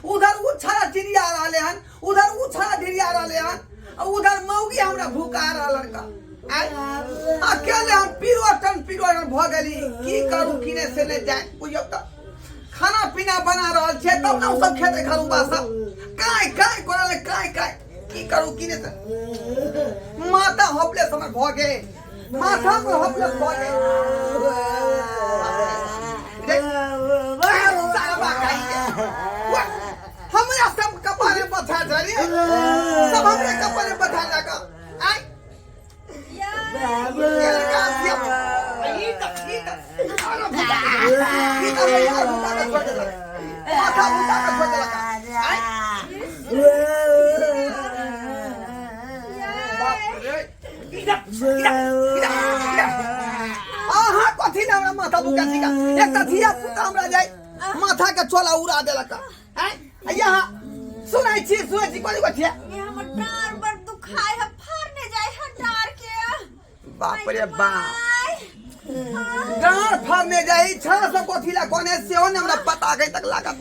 उधर उछाला चिड़िया रहले हन, उधर उछाला चिड़िया रहले हन, उधर मौगी हमरा भूखा रहलन का। अकेले हम पीरोटन भ गेली, की करू किने से ने जाय बुझियो त खाना पीना बना रहल छै तब ना सब खेते खरुबा सब काय काय करले काय काय की करू किने से माता हपले समय भ गे, माथा पर हपले भ गे हमरा सब कपारे बथा धरी सब हमरे कपारे बथा लगा आई माथा बुका एक धिया पुता हमरा जाय माथा के चोला उड़ा देलक यहाँ सुनाई छी कोनी बठिया ये हमर डार बड़ दुखाय है फाड़ने जाय है डार के बाप रे बाप डार फाड़ने जाई छा सब कोथिला कोने से हो ने हमरा पता गई तक लागत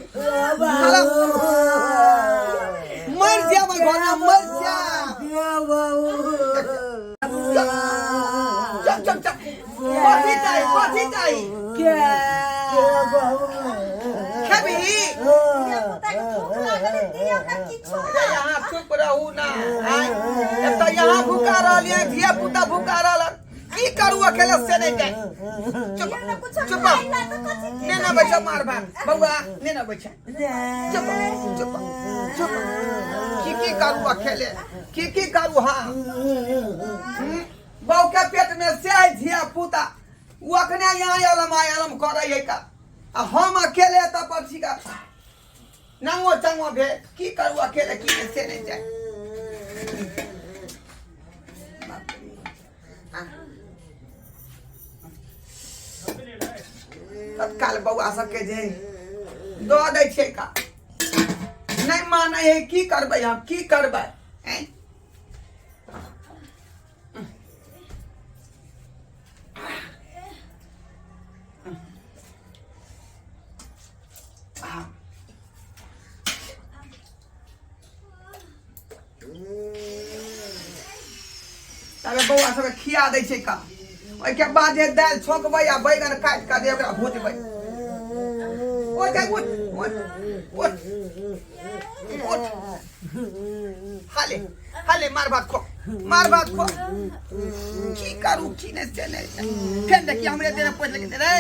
मर जा मैं घर में मर जा चल कोथी जाई क्या कभी यहाँ चुप रहू ना तो यहाँ भूखा रहा धिया पुता भूखा रहा की करू अकेले से नहीं जाए चुप ने ना बच्चा मार बार बउआ ने ना बच्चा चुप की करू अकेले की करू हाँ बहू के पेट में से धिया पुता वो अखने यहाँ आलम करे है का हम अकेले तब पक्षी का नंगो चंगो भे की करू अकेले की से नहीं जाए तत्काल बउआ सबके जे दो दै छै का नहीं माने है की करबै हम की करबै तबे बउआ सब खिया दै छै का ओइ के बाद जे दाल छोकबै आ बैगन काट के दे ओकरा भूजबै ओइ के उठ हाले मार भात खो की करू की ने से नहीं फेन देखि हमरे देने पैसा के रे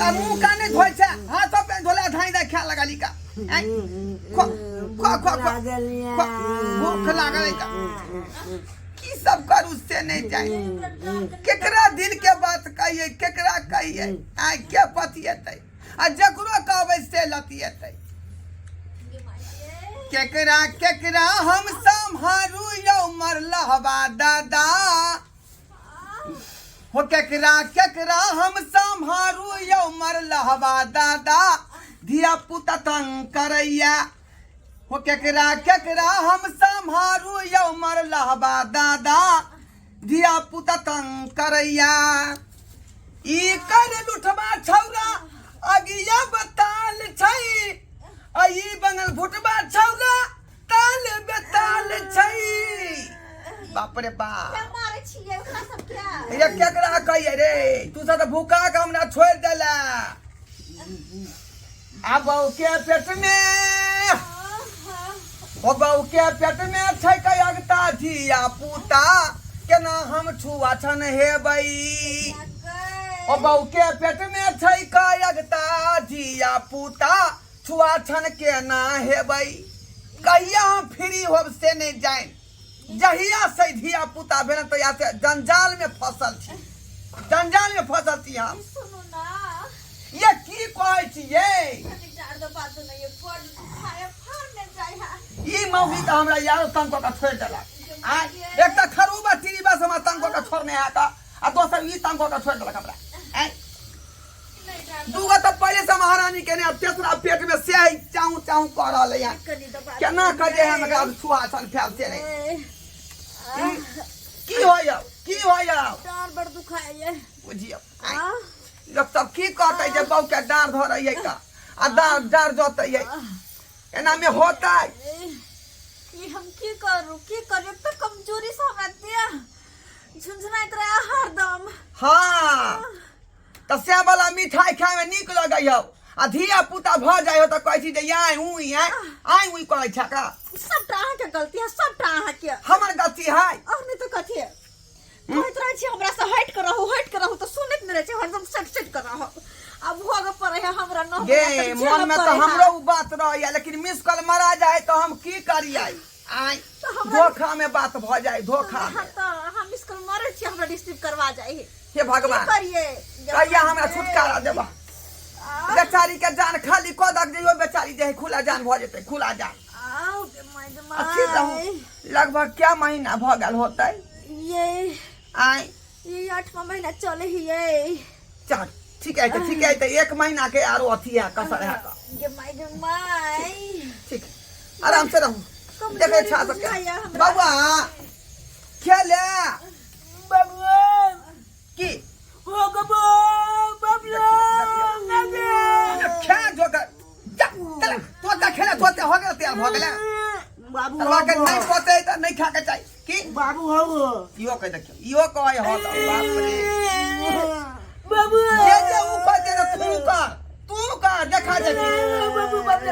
आ मुंह काने धोइ छै हाथ पे धोला धाई दे खा लगाली का खो भूख लागल का की सब करू से नहीं जाए केकरा दिल के बात कहिए केकरा कहिए आ के पतियतै आ जकरो कहबै से लतियतै केकरा हम संभारू यौ मरलहबा दादा हो केकरा हम संभारू यौ मरलहबा दादा धिया पुता तंग करैया हो केकरा हम संभारू यौ मरलहबा दादा धिया पुता तंग करैया ई कर लुठबा छौरा अगिया बताल छै आई बंगल भुटबा छौरा ताल बेताल छै बाप रे बाप क्या मारे छिए ओकरा सब क्या ये केकरा कहिए रे तू सब भूखा के हमरा छोड़ देला आ बहू के पेट में ओ बहू के पेट में छै कयगता धिया पुता केना हम छुआ छन हेबै ओ बहू के पेट में छै कयगता धिया पुता छुआ छन केना हेबै कहिया हम फ्री होब से नहीं जाए जहिया से धिया पुता भेल तो या से जंजाल में फसल छी हम सुनो ना ये की कहै छी ये डार दो बात नहीं ये फाड़ने जाय है ई मौगी त हमरा यार तंग क छोड़ देला आ एक त खरू नहीं है का आ दोसर ई तंग को छोड़ देलक हमरा हैं दूगो तो पहले से महारानी के ने अब तेसरा पेट में स्याही चाऊ चाऊ कर रहल है केना कजे हम एकरा छुआ सन फैल से नहीं की होय डार बड़ दुखाए बुझियो लोग सब की कहते जे बहू के डार धर रही है का आ डार जोते है एना में होता है ये हम की करू तो कमजोरी से हमरा दिया झुंझुनाइत रहे हरदम हाँ तो से वाला मिठाई खाए में निक लगे हो आ धिया पुता भ जाय हो तो कहै छी जे आई उई कहै छ का सबटा अहाँ के गलती है सबटा अहाँ के हमर गलती है अहने तो कथि है कहत रहे छी हमरा से हट के रहू तो सुनत न रहे छी हरदम सट कर रहो अब भोग पड़े है हमरा न गे मन में तो हमरो बात रहै लेकिन मिस कॉल मारा जाए तो हम की करियै आई धोखा में बात भ जाए धोखा में तो हम मिस कॉल मारे छी हमरा रिसीव करवा जाए हे भगवान कहिया हमरा छुटकारा देबा बेचारी के जान खाली क दक जइयो बेचारी जे खुला जान भ जेतै खुला जान आओ गे माय अच्छी रहूं लगभग क्या महीना भ गेल होतै ये आई ये 8वां महीना चले ही ये चल ठीक है तो 1 महीना के आरो अथी है कसर है का गे माय ठीक आराम से रहूं देखे छा सके बाबा खेले बाबू की हो गबो बाबलो खेल जो कर चल तो खेले तो हो गेल तैयार भ गेले बाबू तरवा के नहीं पोते त नहीं खा के चाहिए की बाबू हो इहो कह देखियो इहो कहे हो तो बाप रे बाबू जे ऊपर दे तू कर देखा दे बाबू बाबू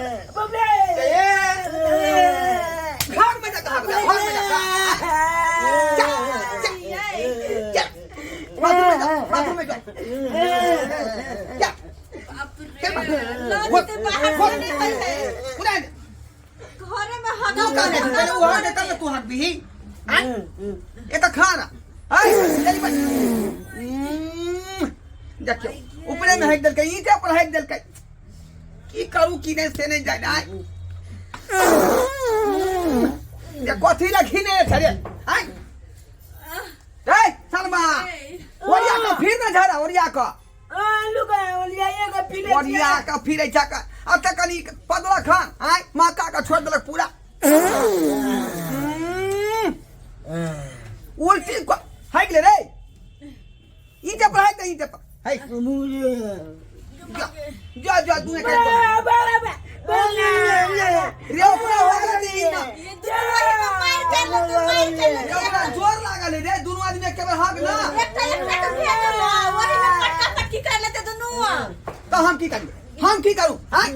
घर में जा बाथरूम में जा क्या लौटे बाहर नहीं है उड़ा घरे में तू हगा का दे पहले वो हाथ दे तू हाथ भी ये तो खाना हाय चल बस देखियो ऊपर में हेक दल के ईटे पर हेक दल के की करू की नहीं से नहीं जाए ये कथी लखी ने छरे हाय रे सलमा ओरिया का फिर न झरा ओरिया का लुका ओलिया का फिर ओरिया का फिर छका अब तक कनी पदवा खान हाय माका का छोड़ देलक पूरा उल्टी को हाइक ले रे ईटे पर हाइक ईटे पर हाय मुझे जा तू ने कर रे ओकरा हो गेल ना ये दूर मार कर लो तू मार कर लो ओकरा जोर लागल रे दोनों आदमी के हक ना एक तो भेज लो वही में पटका पटकी कर लेते दोनों तो हम की करिए हम की करूं हां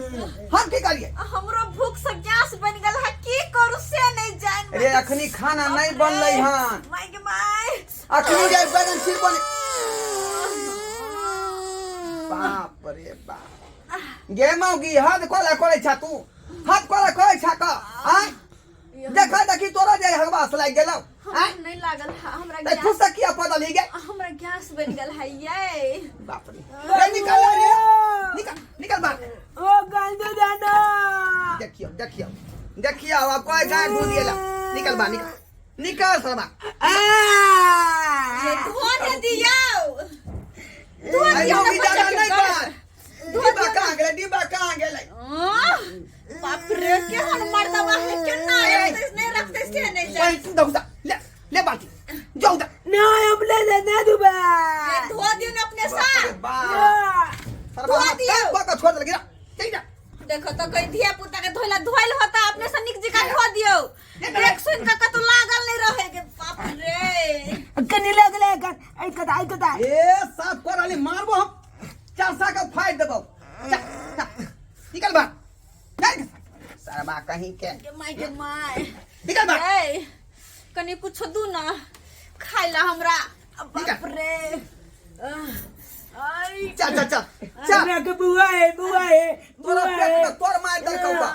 हम की करिए हमरो भूख से गैस बन गेल है की करू से नहीं जान रे अखनी खाना नहीं बनलै हन माय गे माय अखनी जे बैगन सिर बने बाप रे बाप गे मौगी हाथ कोला कोले छा तू हाथ कोला कोले छा का हां देखा देखी तोरा जे हगवास लाग गेलौ हमरा नहीं लागल है हमरा ते गैस खुश किया पता ली गे हमरा गैस बन गेल है ये बाप रे निकल रे निकल बाहर ओ गांधो दादा देखियो अब कोई गाय दूध दिएला निकल बा निकल सरबा ये धोने दियो आई मौगी दादा नहीं बात डिब्बा कहां गेलै बाप रे के हन मर्दा है क्यों ना नहीं रखते से नहीं जाए तू दउसा ले बाटी जाऊ दा ना अपने ना दुबा ये धो दियो ना अपने साथ सरबा का छोड़ दे गिरा चल जा देखो तो कोई धिया पुता के धोइल होता अपने से निक जी का धो दियो देख सुन का तो लागल नहीं रहे के बाप रे कनी लगले का आई कदा ए साफ कर वाली मारबो हम चासा का फाइट देबो निकल बा सरबा कहीं के माय निकल बा कनी कुछ दू ना खाइला हमरा बाप रे आई चल अपना के बुआ है तोरा पेट में तोर मार दल कौवा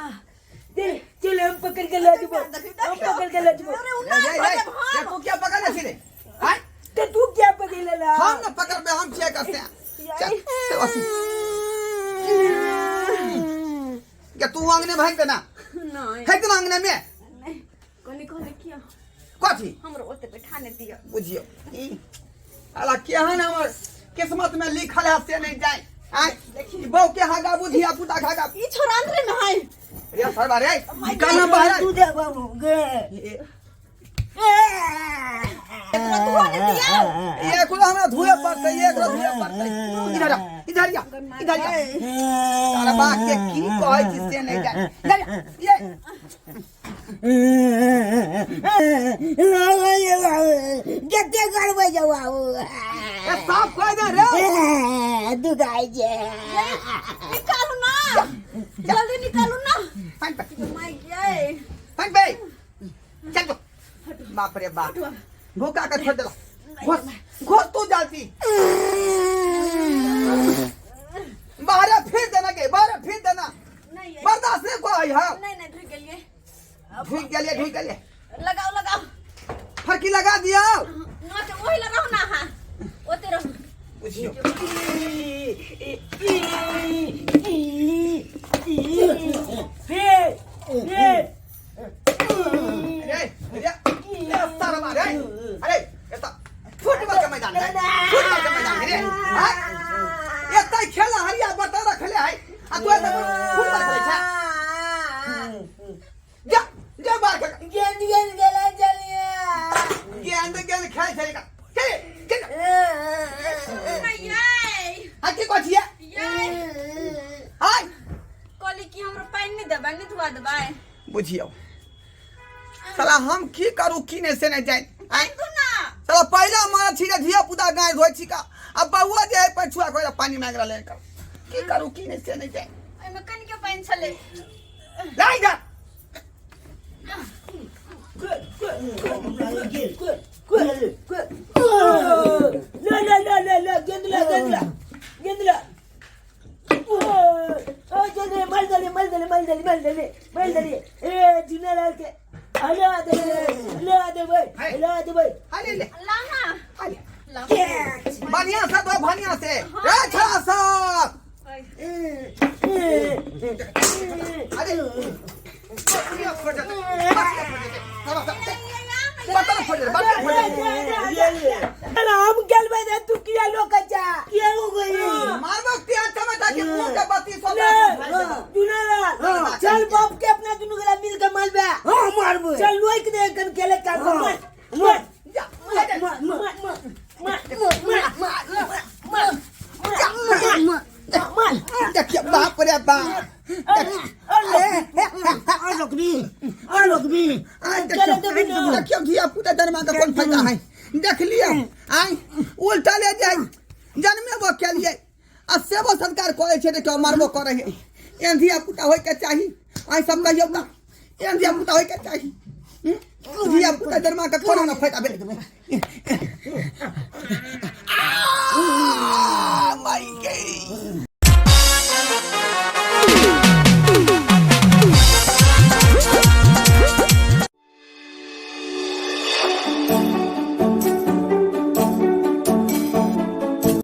चल हम पकड़ के ले जबो ये तू क्या पकड़ छी रे हां तो तू क्या पकड़ लेला हम न पकड़ में हम चेक करते हैं चल क्या तू आंगने भाग देना नहीं है कि आंगने में नहीं कनी कहले किया कथी हमरो ओते बैठाने दियो बुझियो अला केहन हमर किस्मत में लिखल है से नहीं जाए आय देखी बहू के हागा बुधिया पुता खागा ई छोरा अंदर में है रे सरबा रे निकालना बाहर तू दे बाबू गे इतना धुआ नहीं दिया ये कुल हमरा धुए पड़ते एक रो धुए पड़ते इधर आ इधर तारा बा के की कहै छी से नहीं जाए इधर ये जते करबै जाऊ ए साफ कह दे रे तू गाय जे निकालू ना जल्दी निकालू ना पानी पे माय ये पानी पे चल तो बाप रे बाप भूखा का छोड़ देला घोष तू जाती बाहर फिर देना के बाहर फिर देना नहीं बर्दाश्त नहीं कोई हां नहीं ढुक गलिए लगाओ फरकी लगा दिया ना तो वही लगाओ ना हां ओते रहो बुझियो अरे सारा मारे अरे एता फुटबॉल का मैदान है फुटबॉल का मैदान है हां एता खेला हरिया बता रखले है आ तू एता फुटबॉल खेलै छै जा बाहर का गेंद गेला चलिए गेंद खेल छेगा चल ये हकी को छिया ये हाय कोली की हमरो पानी नहीं देबा नहीं धुआ देबा बुझियो साला हम की करू की ने से नहीं जाए आय तू ना साला पहला मारा छिया धिया पुता गाय धोइ छिका अब बउआ जे है पछुआ कोई पानी मांग रहा लेकर की करू की ने से नहीं जाए ओय में कन के पानी चले लाई जा ला गेंदला ओ जल्दी मल दली ए जुनेलाल के हला दे भाई हाले ले लाना हाले ला बढ़िया से दो बढ़िया से रे छड़ा सब अरे बढ़िया फोड़ हम गलबे दे तू किया लोकचा किया हो गई मारबो तिया टमाटा के मुंह के बत्ती जुनेलाल चल बाप के अपना दुनु गला मिल के मारबे हां मारबो चल लोक दे कन खेले का मार देखिए बाप रे बाप देखियो धिया पुता दरमा का कौन फायदा है देख लिया आई उल्टा ले जाए जन्मे वो के लिए आ सेवा संस्कार करे छे तो मारबो करे है एन धिया पुता होय के चाही आई सब कहियो ना एन धिया पुता होय के चाही धिया पुता दरमा का कोनो ना फायदा भेल